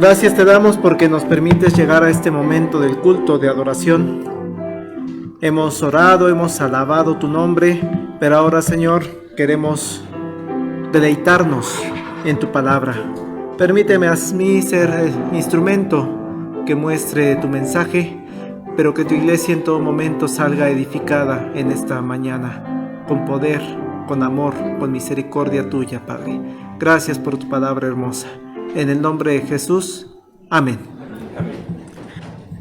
Gracias te damos porque nos permites llegar a este momento del culto de adoración. Hemos orado, hemos alabado tu nombre, pero ahora, Señor, queremos deleitarnos en tu palabra. Permíteme a mí ser el instrumento que muestre tu mensaje, pero que tu iglesia en todo momento salga edificada en esta mañana, con poder, con amor, con misericordia tuya, Padre. Gracias por tu palabra hermosa. En el nombre de Jesús, amén.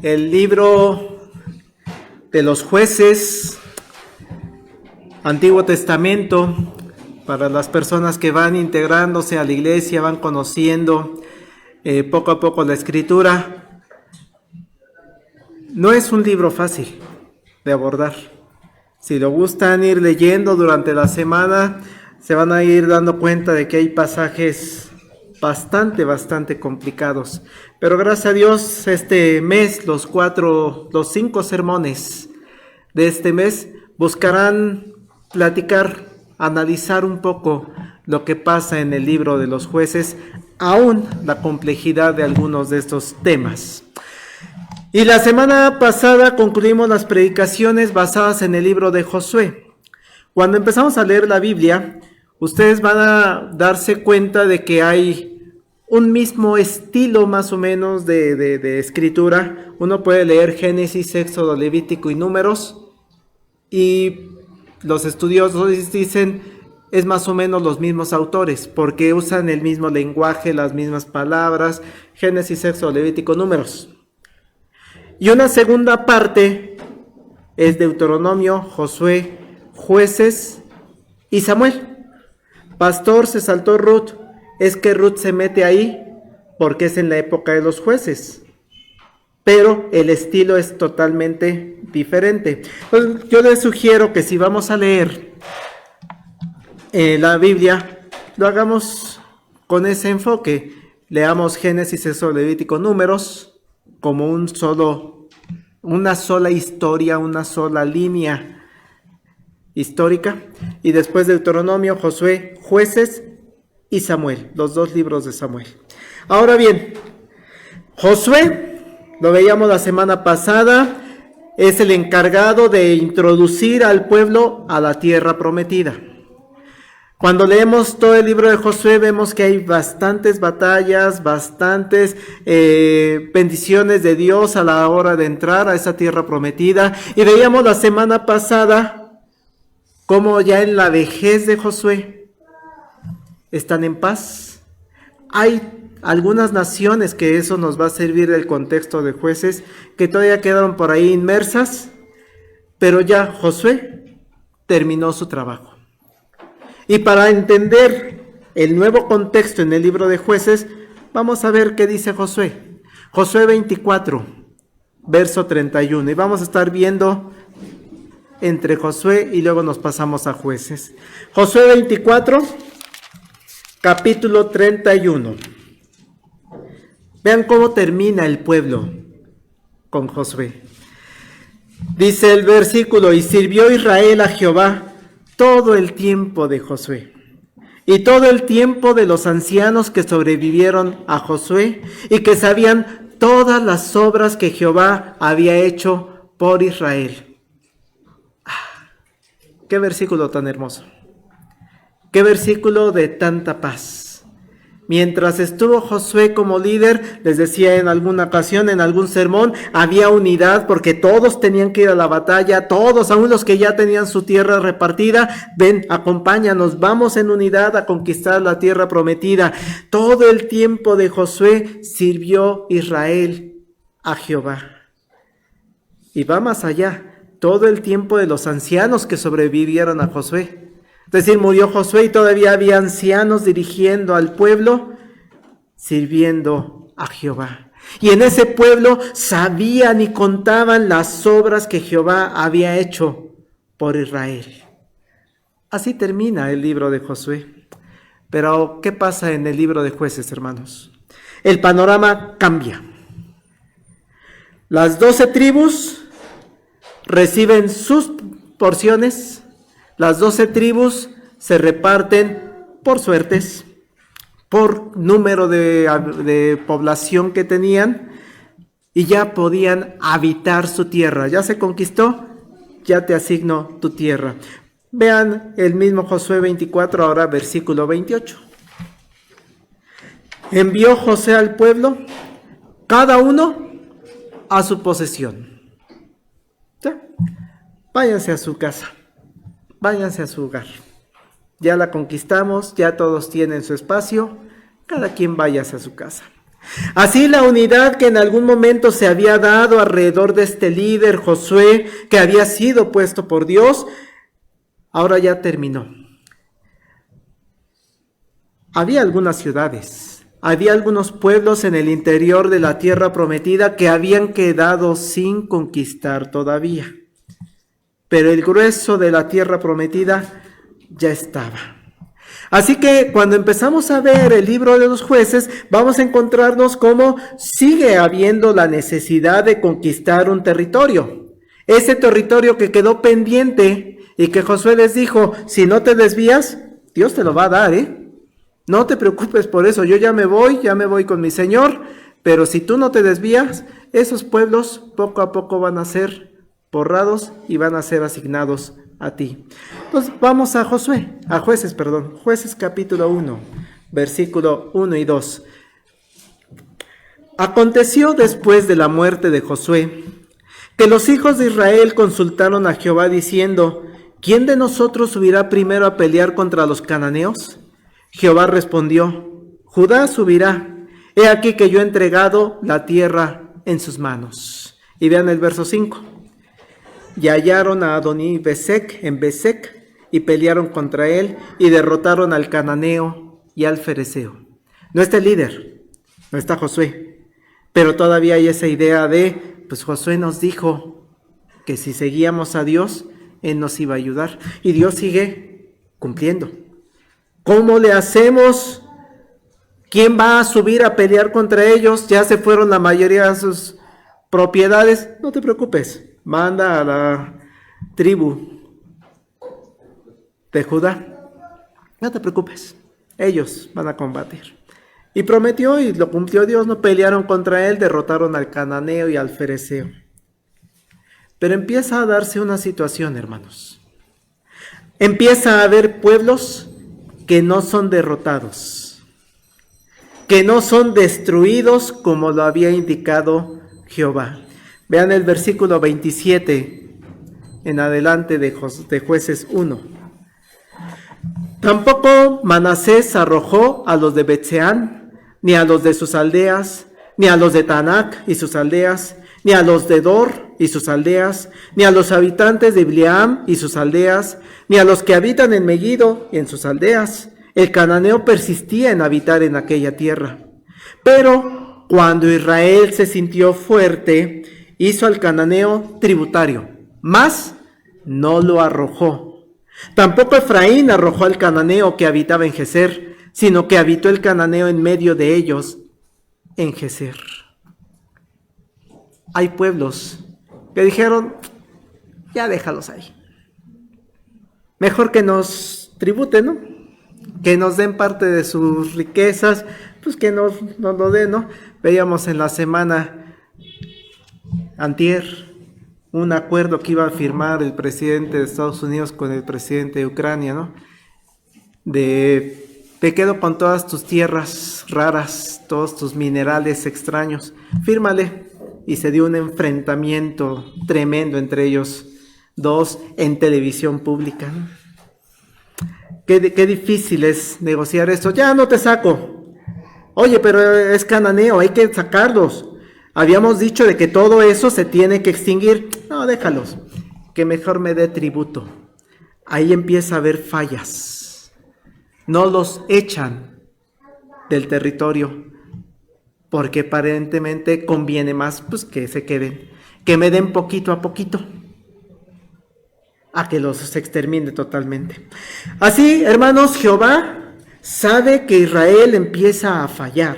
El libro de los Jueces, Antiguo Testamento, para las personas que van integrándose a la iglesia, van conociendo poco a poco la Escritura. No es un libro fácil de abordar. Si lo gustan ir leyendo durante la semana, se van a ir dando cuenta de que hay pasajes bastante complicados. Pero gracias a Dios, este mes, los 5 sermones de este mes buscarán platicar, analizar un poco lo que pasa en el libro de los Jueces, aún la complejidad de algunos de estos temas. Y la semana pasada concluimos las predicaciones basadas en el libro de Josué. Cuando empezamos a leer la Biblia, ustedes van a darse cuenta de que hay un mismo estilo más o menos de escritura. Uno puede leer Génesis, Éxodo, Levítico y Números, y los estudiosos dicen es más o menos los mismos autores, porque usan el mismo lenguaje, las mismas palabras, Génesis, Éxodo, Levítico, Números. Y una segunda parte es Deuteronomio, Josué, Jueces y Samuel. Pastor, se saltó Ruth. Es que Ruth se mete ahí porque es en la época de los jueces, pero el estilo es totalmente diferente. Pues yo les sugiero que si vamos a leer la Biblia, lo hagamos con ese enfoque. Leamos Génesis, Éxodo, Levítico, Números como una sola historia, una sola línea histórica, y después Deuteronomio, Josué, Jueces y Samuel, los 2 libros de Samuel. Ahora bien, Josué, lo veíamos la semana pasada, es el encargado de introducir al pueblo a la tierra prometida. Cuando leemos todo el libro de Josué, vemos que hay bastantes batallas, bastantes bendiciones de Dios a la hora de entrar a esa tierra prometida. Y veíamos la semana pasada cómo ya en la vejez de Josué están en paz. Hay algunas naciones, que eso nos va a servir el contexto de Jueces, que todavía quedaron por ahí inmersas, pero ya Josué terminó su trabajo. Y para entender el nuevo contexto en el libro de Jueces, vamos a ver qué dice Josué. Josué 24, verso 31. Y vamos a estar viendo entre Josué y luego nos pasamos a Jueces. Josué 24, capítulo 31. Vean cómo termina el pueblo con Josué. Dice el versículo: y sirvió Israel a Jehová todo el tiempo de Josué, y todo el tiempo de los ancianos que sobrevivieron a Josué, y que sabían todas las obras que Jehová había hecho por Israel. ¡Qué versículo tan hermoso! ¡Qué versículo de tanta paz! Mientras estuvo Josué como líder, les decía en alguna ocasión, en algún sermón, había unidad porque todos tenían que ir a la batalla, todos, aun los que ya tenían su tierra repartida. Ven, acompáñanos, vamos en unidad a conquistar la tierra prometida. Todo el tiempo de Josué sirvió Israel a Jehová. Y va más allá, todo el tiempo de los ancianos que sobrevivieron a Josué. Es decir, murió Josué y todavía había ancianos dirigiendo al pueblo, sirviendo a Jehová. Y en ese pueblo sabían y contaban las obras que Jehová había hecho por Israel. Así termina el libro de Josué. Pero, ¿qué pasa en el libro de Jueces, hermanos? El panorama cambia. Las 12 tribus reciben sus porciones. Las 12 tribus se reparten por suertes, por número de población que tenían, y ya podían habitar su tierra. Ya se conquistó, ya te asigno tu tierra. Vean el mismo Josué 24, ahora versículo 28. Envió José al pueblo, cada uno a su posesión. ¿Ya? Váyanse a su casa, váyanse a su hogar. Ya la conquistamos, ya todos tienen su espacio, cada quien váyase a su casa. Así la unidad que en algún momento se había dado alrededor de este líder, Josué, que había sido puesto por Dios, ahora ya terminó. Había algunas ciudades, había algunos pueblos en el interior de la tierra prometida que habían quedado sin conquistar todavía. Pero el grueso de la tierra prometida ya estaba. Así que cuando empezamos a ver el libro de los jueces, vamos a encontrarnos cómo sigue habiendo la necesidad de conquistar un territorio. Ese territorio que quedó pendiente y que Josué les dijo, si no te desvías, Dios te lo va a dar, No te preocupes por eso, yo ya me voy con mi Señor, pero si tú no te desvías, esos pueblos poco a poco van a ser borrados y van a ser asignados a ti. Entonces vamos a Jueces capítulo 1, versículo 1 y 2. Aconteció después de la muerte de Josué, que los hijos de Israel consultaron a Jehová diciendo, ¿quién de nosotros subirá primero a pelear contra los cananeos? Jehová respondió, Judá subirá, he aquí que yo he entregado la tierra en sus manos. Y vean el verso 5. Y hallaron a Adoni-Besec en Besec, y pelearon contra él, y derrotaron al cananeo y al fereceo. No está el líder, no está Josué, pero todavía hay esa idea de, pues Josué nos dijo que si seguíamos a Dios, Él nos iba a ayudar, y Dios sigue cumpliendo. ¿Cómo le hacemos? ¿Quién va a subir a pelear contra ellos? Ya se fueron la mayoría de sus propiedades. No te preocupes. Manda a la tribu de Judá. No te preocupes, ellos van a combatir. Y prometió y lo cumplió Dios, no pelearon contra él, derrotaron al cananeo y al fereceo. Pero empieza a darse una situación, hermanos. Empieza a haber pueblos que no son derrotados, que no son destruidos como lo había indicado Jehová. Vean el versículo 27 en adelante de Jueces 1. Tampoco Manasés arrojó a los de Betseán, ni a los de sus aldeas, ni a los de Tanac y sus aldeas, ni a los de Dor y sus aldeas, ni a los habitantes de Ibleam y sus aldeas, ni a los que habitan en Megiddo y en sus aldeas. El cananeo persistía en habitar en aquella tierra. Pero cuando Israel se sintió fuerte, hizo al cananeo tributario, mas no lo arrojó. Tampoco Efraín arrojó al cananeo que habitaba en Geser, sino que habitó el cananeo en medio de ellos, en Geser. Hay pueblos que dijeron, ya déjalos ahí. Mejor que nos tributen, ¿no? Que nos den parte de sus riquezas, pues que nos lo den, ¿no? Veíamos en la semana antier un acuerdo que iba a firmar el presidente de Estados Unidos con el presidente de Ucrania, ¿no? Te quedo con todas tus tierras raras, todos tus minerales extraños, fírmale. Y se dio un enfrentamiento tremendo entre ellos dos en televisión pública, ¿no? Qué difícil es negociar esto. Ya no te saco. Oye, pero es cananeo, hay que sacarlos. Habíamos dicho de que todo eso se tiene que extinguir. No, déjalos. Que mejor me dé tributo. Ahí empieza a haber fallas. No los echan del territorio porque aparentemente conviene más pues que se queden, que me den poquito a poquito, a que los extermine totalmente. Así, hermanos, Jehová sabe que Israel empieza a fallar.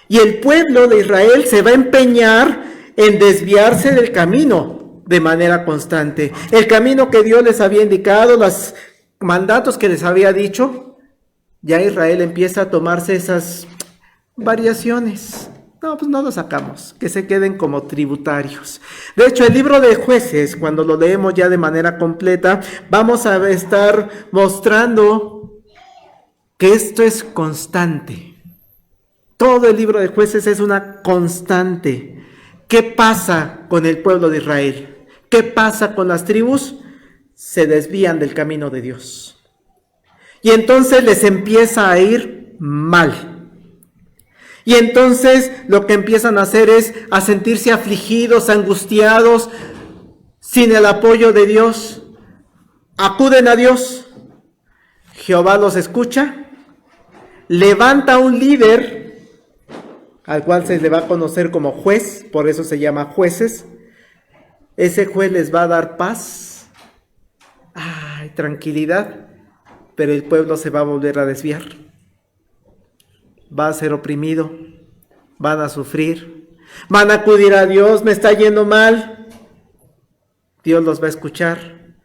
Y el pueblo de Israel se va a empeñar en desviarse del camino de manera constante. El camino que Dios les había indicado, los mandatos que les había dicho, ya Israel empieza a tomarse esas variaciones. No, pues no lo sacamos, que se queden como tributarios. De hecho, el libro de Jueces, cuando lo leemos ya de manera completa, vamos a estar mostrando que esto es constante. Todo el libro de Jueces es una constante. ¿Qué pasa con el pueblo de Israel? ¿Qué pasa con las tribus? Se desvían del camino de Dios. Y entonces les empieza a ir mal. Y entonces lo que empiezan a hacer es a sentirse afligidos, angustiados, sin el apoyo de Dios. Acuden a Dios. Jehová los escucha. Levanta un líder, al cual se le va a conocer como juez, por eso se llama Jueces. Ese juez les va a dar paz, tranquilidad, pero el pueblo se va a volver a desviar. Va a ser oprimido, van a sufrir, van a acudir a Dios, me está yendo mal. Dios los va a escuchar,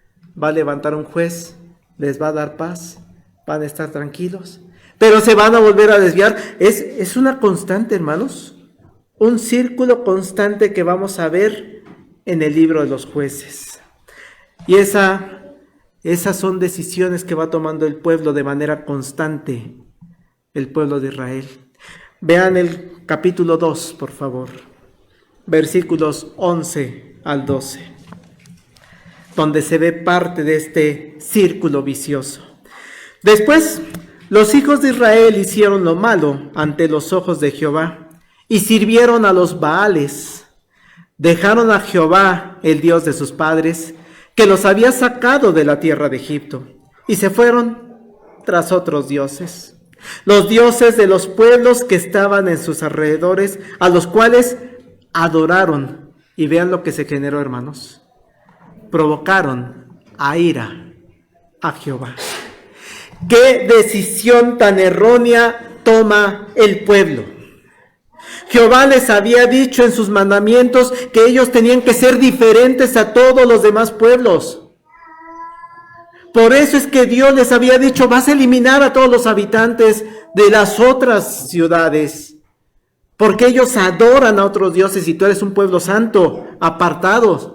va a levantar un juez, les va a dar paz, van a estar tranquilos, pero se van a volver a desviar. Es una constante, hermanos, un círculo constante que vamos a ver en el libro de los Jueces. Y esas son decisiones que va tomando el pueblo de manera constante, el pueblo de Israel. Vean el capítulo 2, por favor, versículos 11 al 12, donde se ve parte de este círculo vicioso. Después, los hijos de Israel hicieron lo malo ante los ojos de Jehová y sirvieron a los Baales. Dejaron a Jehová, el Dios de sus padres, que los había sacado de la tierra de Egipto, y se fueron tras otros dioses, los dioses de los pueblos que estaban en sus alrededores, a los cuales adoraron. Y vean lo que se generó, hermanos. Provocaron a ira a Jehová. ¿Qué decisión tan errónea toma el pueblo? Jehová les había dicho en sus mandamientos que ellos tenían que ser diferentes a todos los demás pueblos. Por eso es que Dios les había dicho, vas a eliminar a todos los habitantes de las otras ciudades, porque ellos adoran a otros dioses y tú eres un pueblo santo, apartados.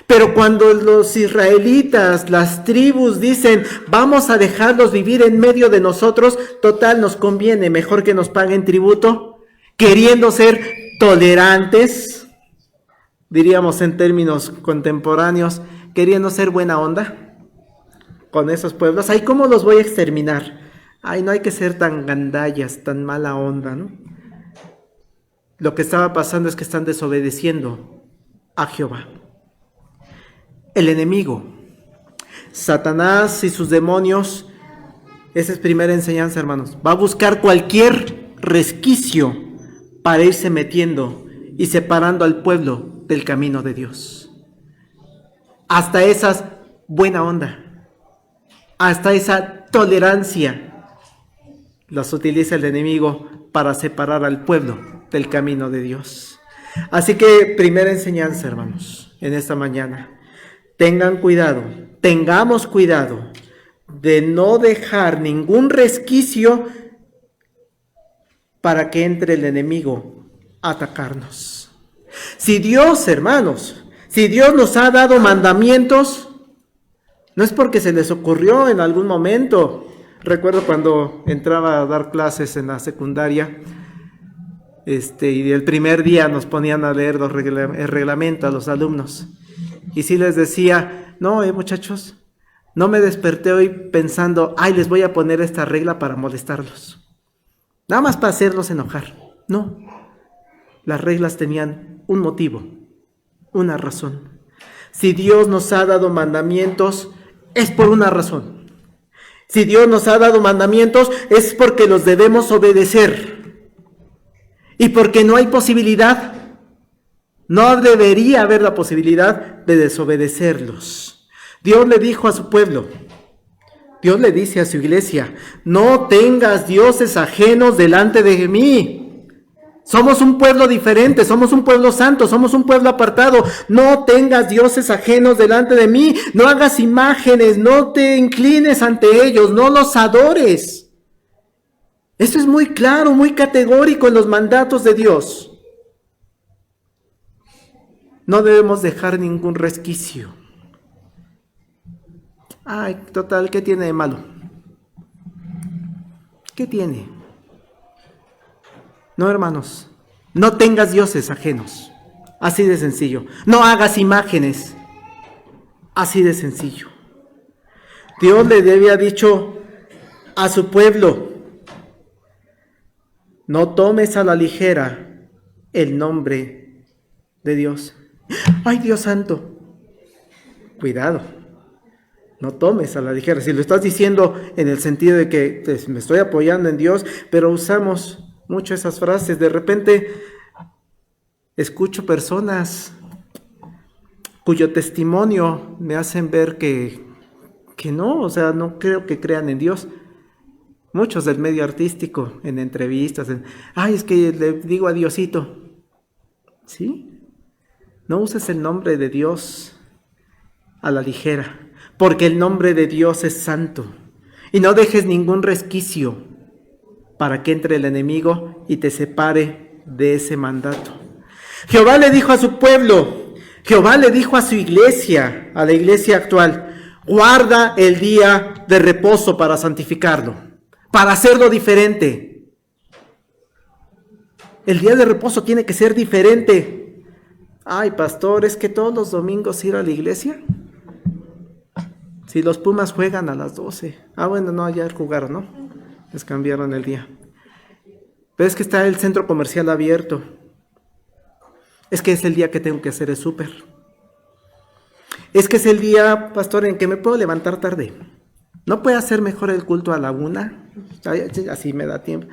Pero cuando los israelitas, las tribus dicen, vamos a dejarlos vivir en medio de nosotros, total nos conviene, mejor que nos paguen tributo, queriendo ser tolerantes, diríamos en términos contemporáneos, queriendo ser buena onda con esos pueblos. Ay, ¿cómo los voy a exterminar? Ay, no hay que ser tan gandallas, tan mala onda, ¿no? Lo que estaba pasando es que están desobedeciendo a Jehová. El enemigo, Satanás y sus demonios, esa es primera enseñanza, hermanos, va a buscar cualquier resquicio para irse metiendo y separando al pueblo del camino de Dios. Hasta esas buena onda, hasta esa tolerancia, las utiliza el enemigo para separar al pueblo del camino de Dios. Así que primera enseñanza, hermanos, en esta mañana. Tengan cuidado, tengamos cuidado de no dejar ningún resquicio para que entre el enemigo a atacarnos. Si Dios, hermanos, si Dios nos ha dado mandamientos, no es porque se les ocurrió en algún momento. Recuerdo cuando entraba a dar clases en la secundaria, y el primer día nos ponían a leer el reglamento a los alumnos. Y sí les decía, no, muchachos, no me desperté hoy pensando, les voy a poner esta regla para molestarlos. Nada más para hacerlos enojar. No, las reglas tenían un motivo, una razón. Si Dios nos ha dado mandamientos, es por una razón. Si Dios nos ha dado mandamientos, es porque los debemos obedecer. Y porque no hay posibilidad, no debería haber la posibilidad de desobedecerlos. Dios le dijo a su pueblo, Dios le dice a su iglesia, no tengas dioses ajenos delante de mí. Somos un pueblo diferente, somos un pueblo santo, somos un pueblo apartado. No tengas dioses ajenos delante de mí, no hagas imágenes, no te inclines ante ellos, no los adores. Esto es muy claro, muy categórico en los mandatos de Dios. No debemos dejar ningún resquicio. Ay, total, ¿qué tiene de malo? ¿Qué tiene? No, hermanos, no tengas dioses ajenos. Así de sencillo. No hagas imágenes. Así de sencillo. Dios le había dicho a su pueblo: no tomes a la ligera el nombre de Dios. ¡Ay, Dios santo! Cuidado. No tomes a la ligera. Si lo estás diciendo en el sentido de que me estoy apoyando en Dios, pero usamos mucho esas frases. De repente escucho personas cuyo testimonio me hacen ver que no, o sea, no creo que crean en Dios. Muchos del medio artístico, en entrevistas, es que le digo a Diosito. ¿Sí? No uses el nombre de Dios a la ligera, porque el nombre de Dios es santo. Y no dejes ningún resquicio para que entre el enemigo y te separe de ese mandato. Jehová le dijo a su pueblo, Jehová le dijo a su iglesia, a la iglesia actual: guarda el día de reposo para santificarlo, para hacerlo diferente. El día de reposo tiene que ser diferente. Ay, pastor, ¿es que todos los domingos ir a la iglesia? Si los Pumas juegan a las 12. Bueno, no, ayer jugaron, ¿no? Les cambiaron el día. Pero es que está el centro comercial abierto. Es que es el día que tengo que hacer el súper. Es que es el día, pastor, en que me puedo levantar tarde. ¿No puede hacer mejor el culto a la 1? Así me da tiempo.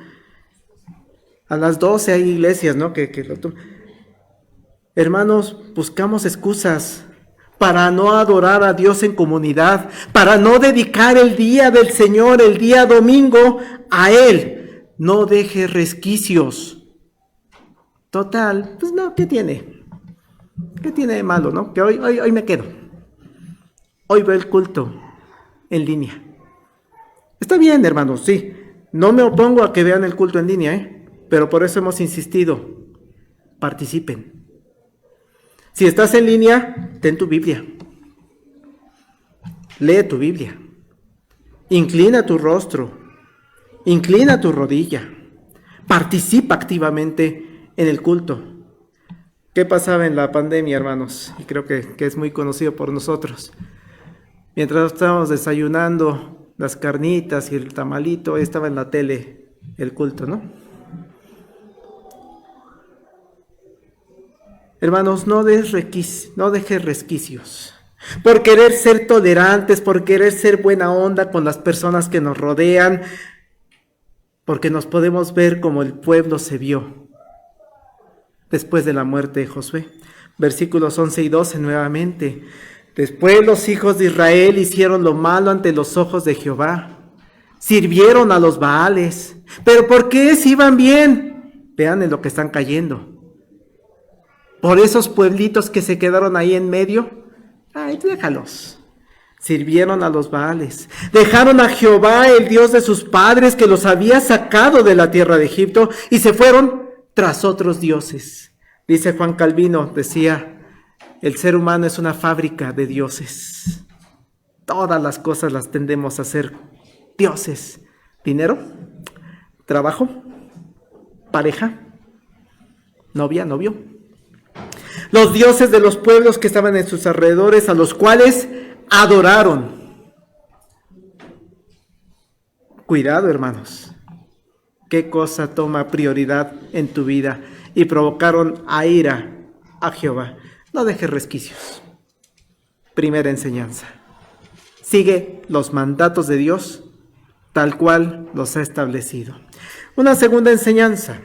A las 12 hay iglesias, ¿no? Hermanos, buscamos excusas para no adorar a Dios en comunidad, para no dedicar el día del Señor, el día domingo, a Él. No deje resquicios. Total, pues no, ¿qué tiene? ¿Qué tiene de malo, no? Que hoy me quedo. Hoy veo el culto en línea. Está bien, hermanos, sí. No me opongo a que vean el culto en línea, pero por eso hemos insistido. Participen. Si estás en línea, ten tu Biblia. Lee tu Biblia. Inclina tu rostro. Inclina tu rodilla. Participa activamente en el culto. ¿Qué pasaba en la pandemia, hermanos? Y creo que es muy conocido por nosotros. Mientras estábamos desayunando las carnitas y el tamalito, ahí estaba en la tele el culto, ¿no? Hermanos, no dejes resquicios. Por querer ser tolerantes, por querer ser buena onda con las personas que nos rodean, porque nos podemos ver como el pueblo se vio después de la muerte de Josué. Versículos 11 y 12 nuevamente. Después los hijos de Israel hicieron lo malo ante los ojos de Jehová. Sirvieron a los Baales. ¿Pero por qué si iban bien? Vean en lo que están cayendo. Por esos pueblitos que se quedaron ahí en medio, déjalos. Sirvieron a los Baales. Dejaron a Jehová, el Dios de sus padres, que los había sacado de la tierra de Egipto, y se fueron tras otros dioses. Dice Juan Calvino, decía, el ser humano es una fábrica de dioses. Todas las cosas las tendemos a hacer dioses. Dinero, trabajo, pareja, novia, novio. Los dioses de los pueblos que estaban en sus alrededores, a los cuales adoraron. Cuidado, hermanos. ¿Qué cosa toma prioridad en tu vida? Y provocaron a ira a Jehová. No dejes resquicios. Primera enseñanza. Sigue los mandatos de Dios tal cual los ha establecido. Una segunda enseñanza.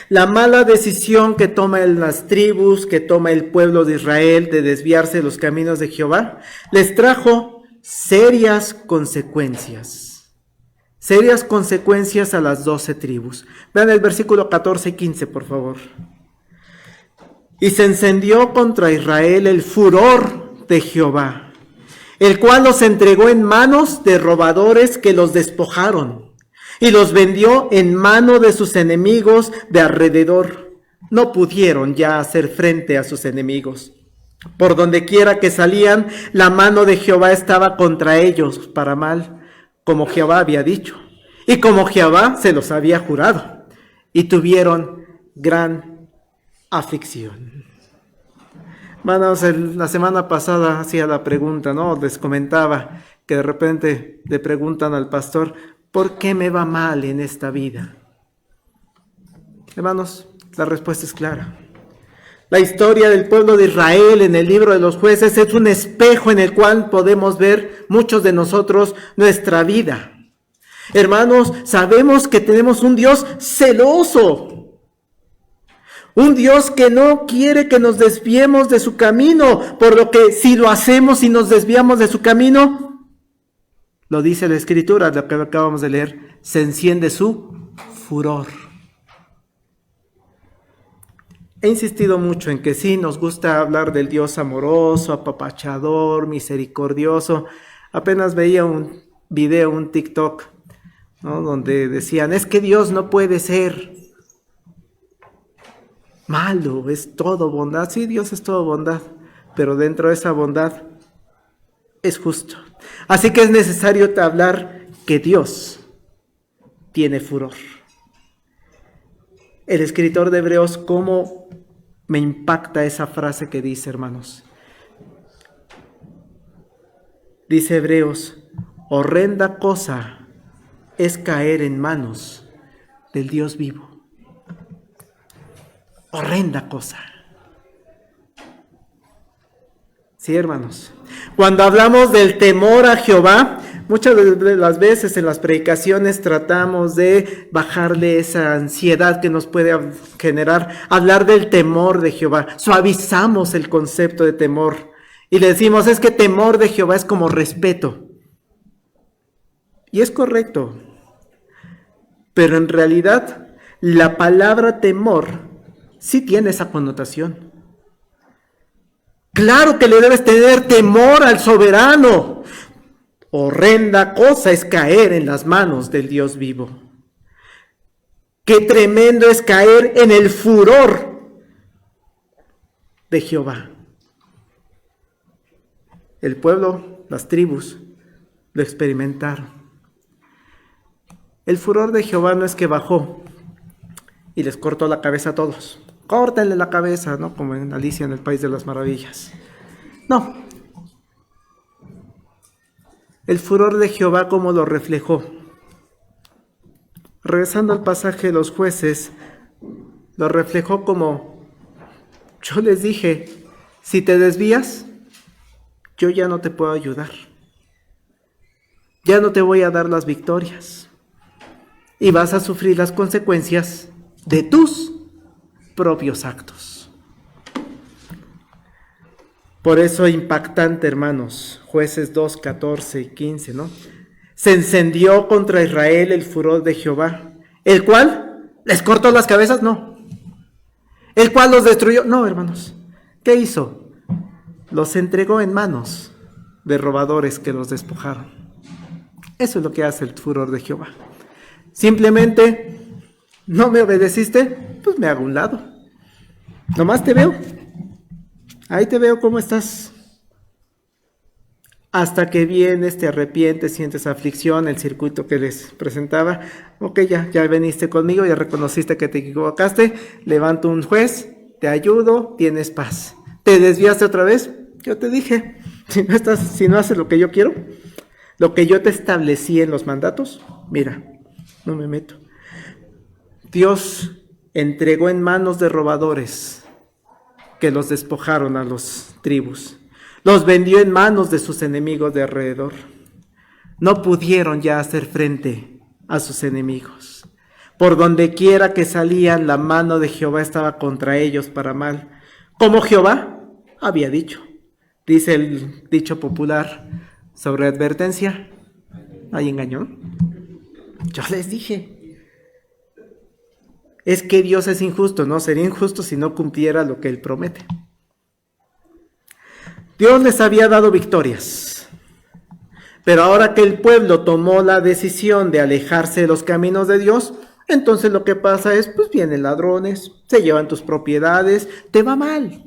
La mala decisión que toman las tribus, que toma el pueblo de Israel de desviarse de los caminos de Jehová, les trajo serias consecuencias. Serias consecuencias a las 12 tribus. Vean el versículo 14 y 15, por favor. Y se encendió contra Israel el furor de Jehová, el cual los entregó en manos de robadores que los despojaron. y los vendió en mano de sus enemigos de alrededor. No pudieron ya hacer frente a sus enemigos. Por donde quiera que salían, la mano de Jehová estaba contra ellos para mal, como Jehová había dicho, y como Jehová se los había jurado, y tuvieron gran aflicción. Hermanos, la semana pasada hacía la pregunta, ¿no? Les comentaba que de repente le preguntan al pastor, ¿por qué me va mal en esta vida? Hermanos, la respuesta es clara. La historia del pueblo de Israel en el libro de los jueces es un espejo en el cual podemos ver muchos de nosotros nuestra vida. Hermanos, sabemos que tenemos un Dios celoso. Un Dios que no quiere que nos desviemos de su camino, por lo que si lo hacemos y nos desviamos de su camino, lo dice la Escritura, lo que acabamos de leer, se enciende su furor. He insistido mucho en que sí, nos gusta hablar del Dios amoroso, apapachador, misericordioso. Apenas veía un video, un TikTok, ¿no? Donde decían, es que Dios no puede ser malo, es todo bondad. Sí, Dios es todo bondad, pero dentro de esa bondad es justo. Así que es necesario hablar que Dios tiene furor. El escritor de Hebreos, ¿cómo me impacta esa frase que dice, hermanos? Dice Hebreos, horrenda cosa es caer en manos del Dios vivo. Horrenda cosa. Sí, hermanos. Cuando hablamos del temor a Jehová, muchas de las veces en las predicaciones tratamos de bajarle esa ansiedad que nos puede generar, hablar del temor de Jehová. Suavizamos el concepto de temor y le decimos, es que temor de Jehová es como respeto. Y es correcto. Pero en realidad, la palabra temor sí tiene esa connotación. Claro que le debes tener temor al soberano. Horrenda cosa es caer en las manos del Dios vivo. Qué tremendo es caer en el furor de Jehová. El pueblo, las tribus, lo experimentaron. El furor de Jehová no es que bajó y les cortó la cabeza a todos. Córtenle la cabeza, ¿no? Como en Alicia en el País de las Maravillas. No. El furor de Jehová, ¿cómo lo reflejó? Regresando al pasaje de los jueces, lo reflejó como, yo les dije, si te desvías, yo ya no te puedo ayudar. Ya no te voy a dar las victorias. Y vas a sufrir las consecuencias de tus propios actos. Por eso impactante, hermanos, Jueces 2, 14 y 15, ¿no? Se encendió contra Israel el furor de Jehová, el cual les cortó las cabezas, no. El cual los destruyó, no, hermanos. ¿Qué hizo? Los entregó en manos de robadores que los despojaron. Eso es lo que hace el furor de Jehová. Simplemente, ¿no me obedeciste? Pues me hago a un lado. Nomás te veo. Ahí te veo cómo estás. Hasta que vienes, te arrepientes, sientes aflicción, el circuito que les presentaba. Ok, ya veniste conmigo, ya reconociste que te equivocaste. Levanto un juez, te ayudo, tienes paz. ¿Te desviaste otra vez? Yo te dije, si no haces lo que yo quiero, lo que yo te establecí en los mandatos, mira, no me meto. Dios entregó en manos de robadores que los despojaron a los tribus. Los vendió en manos de sus enemigos de alrededor. No pudieron ya hacer frente a sus enemigos. Por donde quiera que salían, la mano de Jehová estaba contra ellos para mal. Como Jehová había dicho. Dice el dicho popular sobre advertencia. ¿Hay engañón? Yo les dije. Es que Dios es injusto, no sería injusto si no cumpliera lo que Él promete. Dios les había dado victorias, Pero ahora que el pueblo tomó la decisión de alejarse de los caminos de Dios, entonces lo que pasa es, pues vienen ladrones, se llevan tus propiedades, te va mal.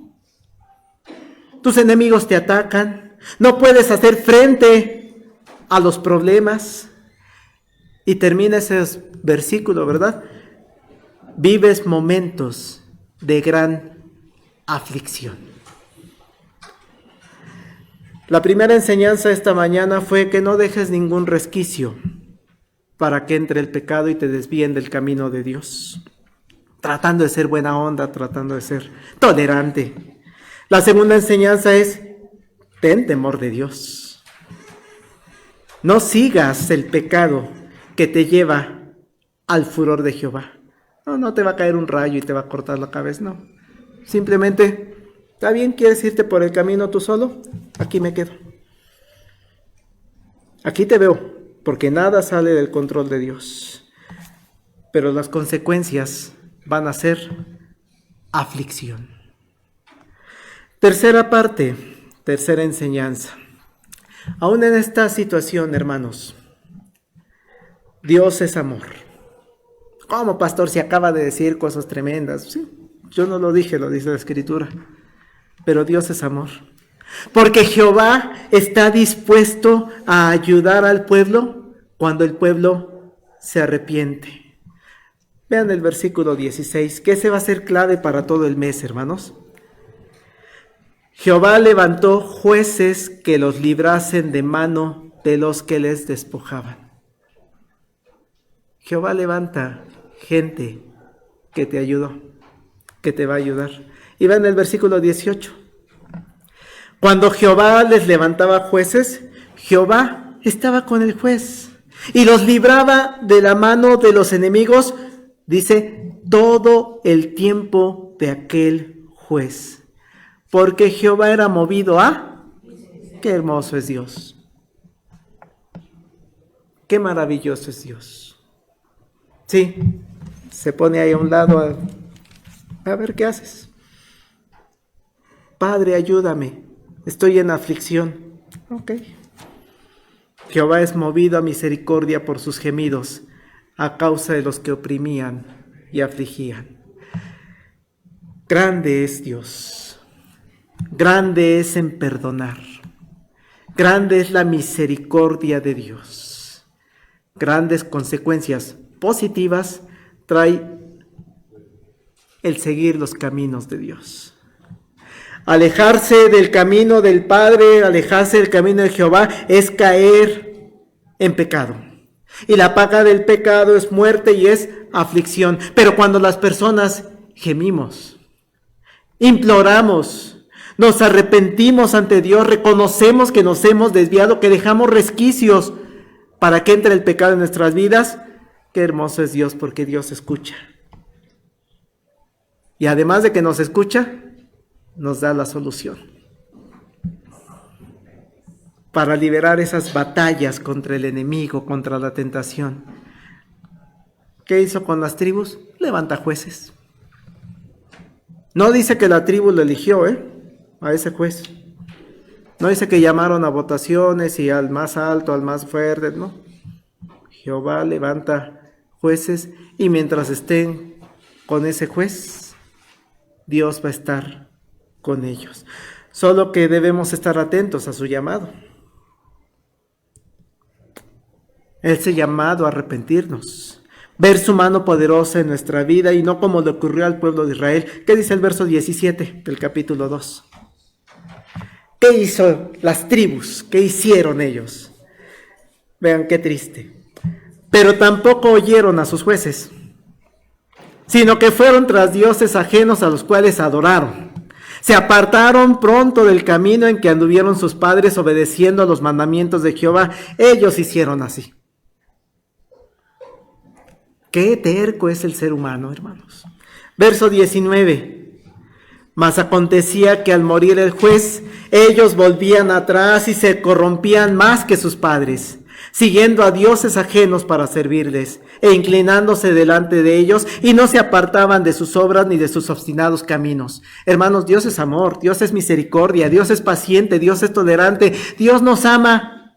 Tus enemigos te atacan, no puedes hacer frente a los problemas. Y termina ese versículo, ¿verdad? Vives momentos de gran aflicción. La primera enseñanza esta mañana fue que no dejes ningún resquicio para que entre el pecado y te desvíen del camino de Dios. Tratando de ser buena onda, tratando de ser tolerante. La segunda enseñanza es, ten temor de Dios. No sigas el pecado que te lleva al furor de Jehová. No te va a caer un rayo y te va a cortar la cabeza, no. Simplemente, ¿está bien? ¿Quieres irte por el camino tú solo? Aquí me quedo. Aquí te veo, porque nada sale del control de Dios. Pero las consecuencias van a ser aflicción. Tercera parte, tercera enseñanza. Aún en esta situación, hermanos, Dios es amor. ¿Cómo, pastor, si acaba de decir cosas tremendas? Sí, yo no lo dije, lo dice la Escritura. Pero Dios es amor. Porque Jehová está dispuesto a ayudar al pueblo cuando el pueblo se arrepiente. Vean el versículo 16, que ese va a ser clave para todo el mes, hermanos. Jehová levantó jueces que los librasen de mano de los que les despojaban. Jehová levanta gente que te ayudó, que te va a ayudar. Y vean el versículo 18. Cuando Jehová les levantaba jueces, Jehová estaba con el juez y los libraba de la mano de los enemigos, dice, todo el tiempo de aquel juez. Porque Jehová era movido a... ¡Qué hermoso es Dios! ¡Qué maravilloso es Dios! Sí, se pone ahí a un lado a ver qué haces. Padre, ayúdame, estoy en aflicción. Ok. Jehová es movido a misericordia por sus gemidos, a causa de los que oprimían y afligían. Grande es Dios, grande es en perdonar, grande es la misericordia de Dios. Grandes consecuencias positivas trae el seguir los caminos de Dios. Alejarse del camino del Padre, alejarse del camino de Jehová es caer en pecado. Y la paga del pecado es muerte y es aflicción. Pero cuando las personas gemimos, imploramos, nos arrepentimos ante Dios, reconocemos que nos hemos desviado, que dejamos resquicios para que entre el pecado en nuestras vidas, qué hermoso es Dios, porque Dios escucha. Y además de que nos escucha, nos da la solución para liberar esas batallas contra el enemigo, contra la tentación. ¿Qué hizo con las tribus? Levanta jueces. No dice que la tribu lo eligió, a ese juez. No dice que llamaron a votaciones y al más alto, al más fuerte, no. Jehová levanta jueces y mientras estén con ese juez, Dios va a estar con ellos. Solo que debemos estar atentos a su llamado. Ese llamado a arrepentirnos, ver su mano poderosa en nuestra vida y no como le ocurrió al pueblo de Israel. ¿Qué dice el verso 17 del capítulo 2? ¿Qué hizo las tribus? ¿Qué hicieron ellos? Vean qué triste. Pero tampoco oyeron a sus jueces, sino que fueron tras dioses ajenos a los cuales adoraron. Se apartaron pronto del camino en que anduvieron sus padres obedeciendo a los mandamientos de Jehová. Ellos hicieron así. Qué terco es el ser humano, hermanos. Verso 19. Mas acontecía que al morir el juez, ellos volvían atrás y se corrompían más que sus padres, siguiendo a dioses ajenos para servirles, e inclinándose delante de ellos, y no se apartaban de sus obras ni de sus obstinados caminos. Hermanos, Dios es amor, Dios es misericordia, Dios es paciente, Dios es tolerante, Dios nos ama.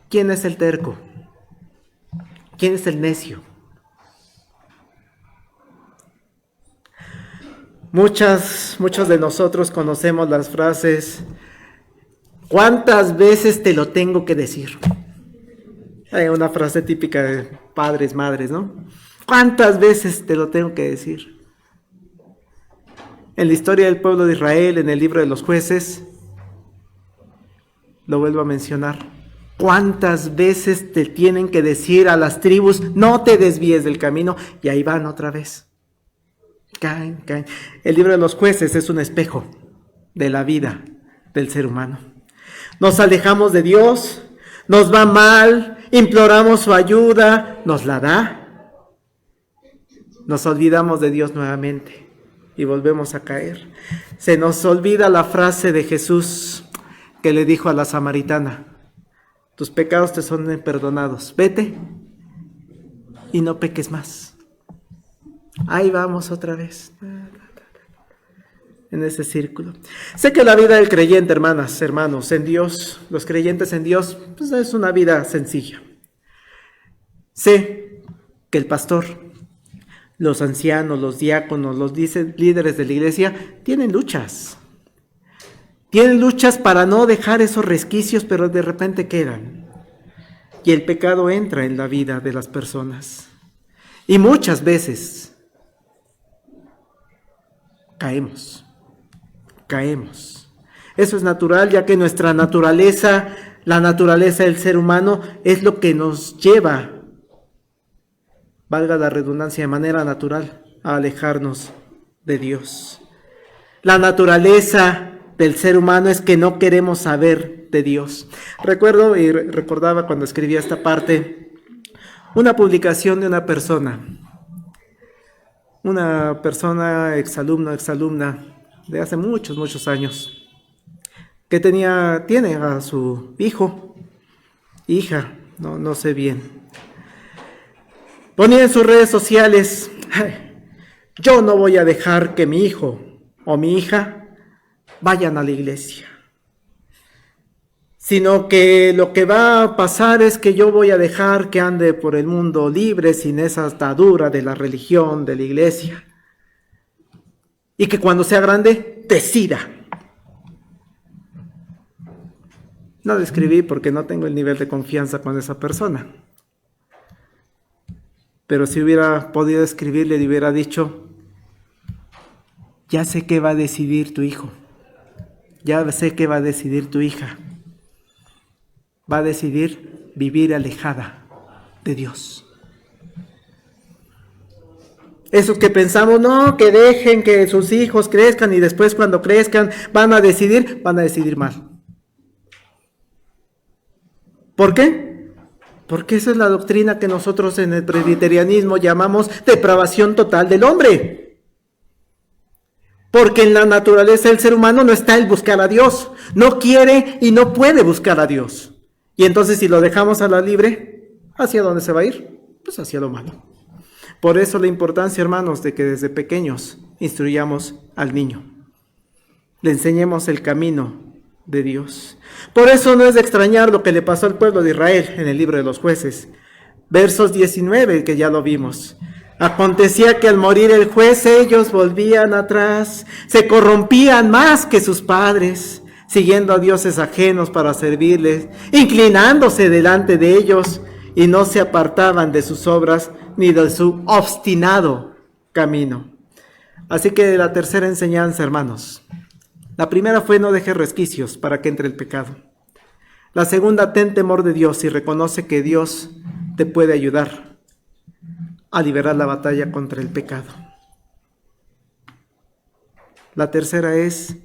¿Quién es el terco? ¿Quién es el necio? Muchos de nosotros conocemos las frases: ¿cuántas veces te lo tengo que decir? Hay una frase típica de padres, madres, ¿no? ¿Cuántas veces te lo tengo que decir? En la historia del pueblo de Israel, en el libro de los jueces, lo vuelvo a mencionar. ¿Cuántas veces te tienen que decir a las tribus: no te desvíes del camino? Y ahí van otra vez. Caen. El libro de los jueces es un espejo de la vida del ser humano. Nos alejamos de Dios, nos va mal, imploramos su ayuda, nos la da. Nos olvidamos de Dios nuevamente y volvemos a caer. Se nos olvida la frase de Jesús que le dijo a la samaritana: tus pecados te son perdonados, vete y no peques más. Ahí vamos otra vez, en ese círculo. Sé que la vida del creyente, hermanas, hermanos, en Dios, los creyentes en Dios, pues es una vida sencilla. Sé que el pastor, los ancianos, los diáconos, los líderes de la iglesia tienen luchas. Tienen luchas para no dejar esos resquicios, pero de repente quedan. Y el pecado entra en la vida de las personas. Y muchas veces caemos. Eso es natural, ya que nuestra naturaleza, la naturaleza del ser humano, es lo que nos lleva, valga la redundancia, de manera natural, a alejarnos de Dios. La naturaleza del ser humano es que no queremos saber de Dios. Recuerdo y recordaba cuando escribía esta parte, una publicación de una persona exalumna de hace muchos años, que tiene a su hija, no sé bien. Ponía en sus redes sociales: yo no voy a dejar que mi hijo o mi hija vayan a la iglesia, sino que lo que va a pasar es que yo voy a dejar que ande por el mundo libre, sin esa atadura de la religión, de la iglesia, y que cuando sea grande decida. No lo escribí porque no tengo el nivel de confianza con esa persona, pero si hubiera podido escribirle, le hubiera dicho: ya sé qué va a decidir tu hijo, ya sé qué va a decidir tu hija. Va a decidir vivir alejada de Dios. Esos que pensamos, no, que dejen que sus hijos crezcan y después cuando crezcan van a decidir mal. ¿Por qué? Porque esa es la doctrina que nosotros en el presbiterianismo llamamos depravación total del hombre. Porque en la naturaleza del ser humano no está el buscar a Dios. No quiere y no puede buscar a Dios. Y entonces si lo dejamos a la libre, ¿hacia dónde se va a ir? Pues hacia lo malo. Por eso la importancia, hermanos, de que desde pequeños instruyamos al niño. Le enseñemos el camino de Dios. Por eso no es de extrañar lo que le pasó al pueblo de Israel en el libro de los jueces. Versos 19, que ya lo vimos. Acontecía que al morir el juez ellos volvían atrás, se corrompían más que sus padres, siguiendo a dioses ajenos para servirles, inclinándose delante de ellos, y no se apartaban de sus obras ni de su obstinado camino. Así que la tercera enseñanza, hermanos. La primera fue: no dejes resquicios para que entre el pecado. La segunda: ten temor de Dios y reconoce que Dios te puede ayudar a liberar la batalla contra el pecado. La tercera es: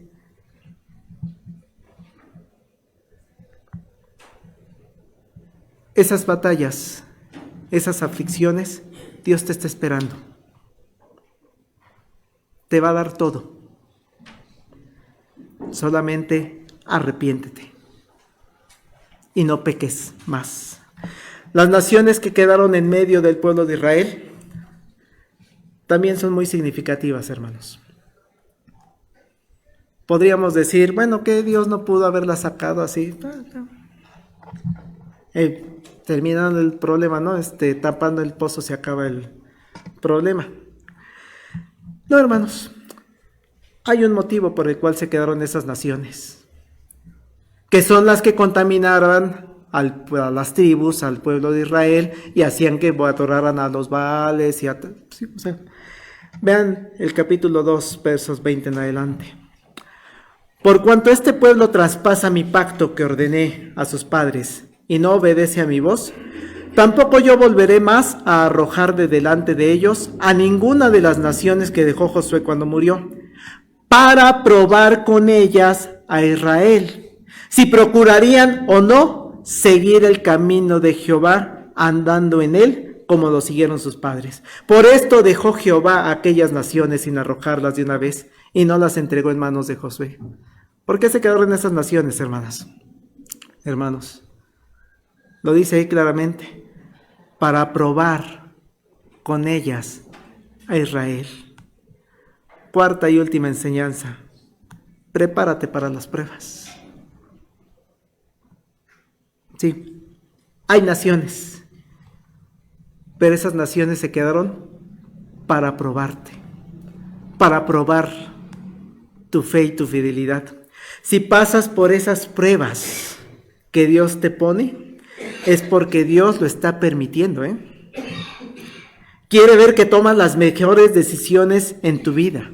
esas batallas, esas aflicciones, Dios te está esperando. Te va a dar todo. Solamente arrepiéntete y no peques más. Las naciones que quedaron en medio del pueblo de Israel también son muy significativas, hermanos. Podríamos decir, bueno, que Dios no pudo haberla sacado así. Terminando el problema, ¿no? Tapando el pozo se acaba el problema. No, hermanos, hay un motivo por el cual se quedaron esas naciones, que son las que contaminaban a las tribus, al pueblo de Israel, y hacían que adoraran a los Baales. Sí, vean el capítulo 2, versos 20 en adelante. Por cuanto este pueblo traspasa mi pacto que ordené a sus padres, y no obedece a mi voz, tampoco yo volveré más a arrojar de delante de ellos a ninguna de las naciones que dejó Josué cuando murió, para probar con ellas a Israel, si procurarían o no seguir el camino de Jehová, andando en él como lo siguieron sus padres. Por esto dejó Jehová a aquellas naciones sin arrojarlas de una vez, y no las entregó en manos de Josué. ¿Por qué se quedaron esas naciones, hermanas? Hermanos, lo dice ahí claramente, para probar con ellas a Israel. Cuarta y última enseñanza: prepárate para las pruebas. Sí, hay naciones, pero esas naciones se quedaron para probarte, para probar tu fe y tu fidelidad. Si pasas por esas pruebas que Dios te pone, es porque Dios lo está permitiendo, Quiere ver que tomas las mejores decisiones en tu vida.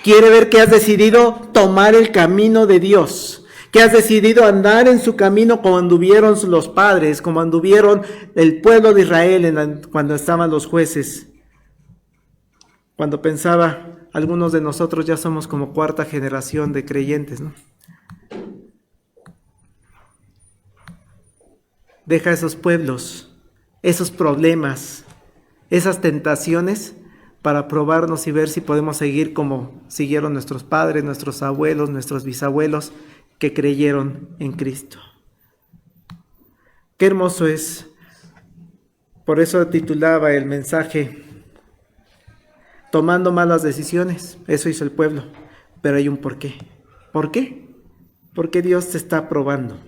Quiere ver que has decidido tomar el camino de Dios, que has decidido andar en su camino como anduvieron los padres, como anduvieron el pueblo de Israel cuando estaban los jueces. Cuando pensaba, algunos de nosotros ya somos como cuarta generación de creyentes, ¿no? Deja esos pueblos, esos problemas, esas tentaciones para probarnos y ver si podemos seguir como siguieron nuestros padres, nuestros abuelos, nuestros bisabuelos, que creyeron en Cristo. Qué hermoso es. Por eso titulaba el mensaje, tomando malas decisiones. Eso hizo el pueblo, pero hay un porqué. ¿Por qué? Porque Dios te está probando.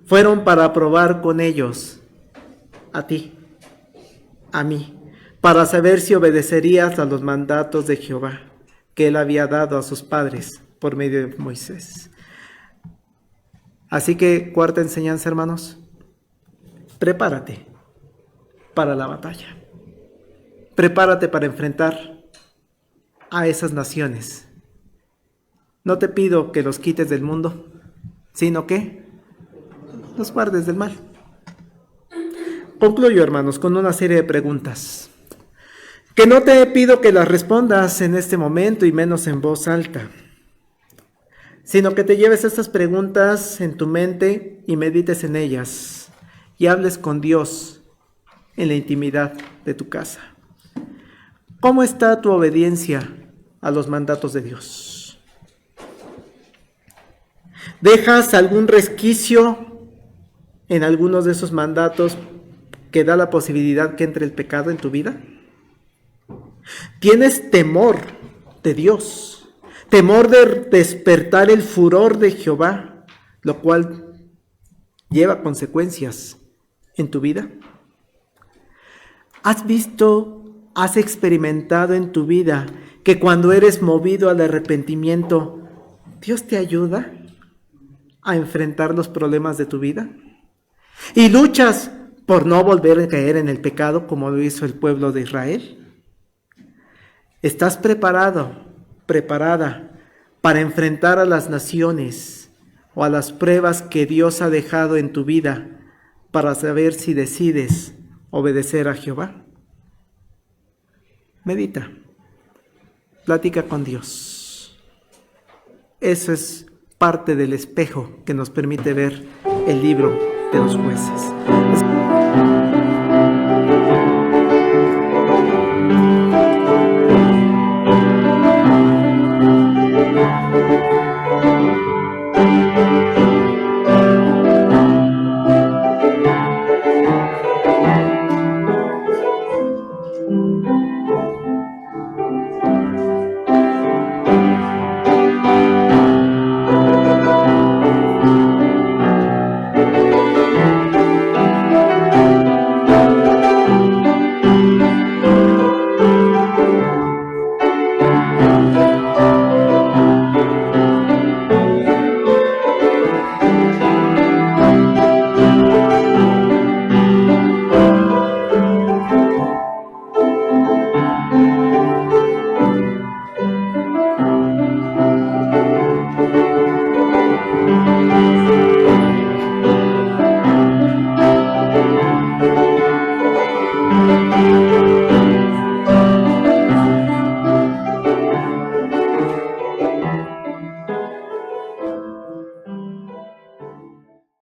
Fueron para probar con ellos a ti, a mí, para saber si obedecerías a los mandatos de Jehová que él había dado a sus padres por medio de Moisés. Así que, cuarta enseñanza, hermanos, prepárate para la batalla. Prepárate para enfrentar a esas naciones. No te pido que los quites del mundo, sino que los guardes del mal. Concluyo, hermanos, con una serie de preguntas que no te pido que las respondas en este momento y menos en voz alta, sino que te lleves estas preguntas en tu mente y medites en ellas y hables con Dios en la intimidad de tu casa. ¿Cómo está tu obediencia a los mandatos de Dios? ¿Dejas algún resquicio en algunos de esos mandatos que da la posibilidad que entre el pecado en tu vida? ¿Tienes temor de Dios? ¿Temor de despertar el furor de Jehová, lo cual lleva consecuencias en tu vida? ¿Has visto, has experimentado en tu vida que cuando eres movido al arrepentimiento, Dios te ayuda a enfrentar los problemas de tu vida? ¿Y luchas por no volver a caer en el pecado como lo hizo el pueblo de Israel? ¿Estás preparado, preparada para enfrentar a las naciones o a las pruebas que Dios ha dejado en tu vida para saber si decides obedecer a Jehová? Medita, platica con Dios. Eso es parte del espejo que nos permite ver el libro de los jueces.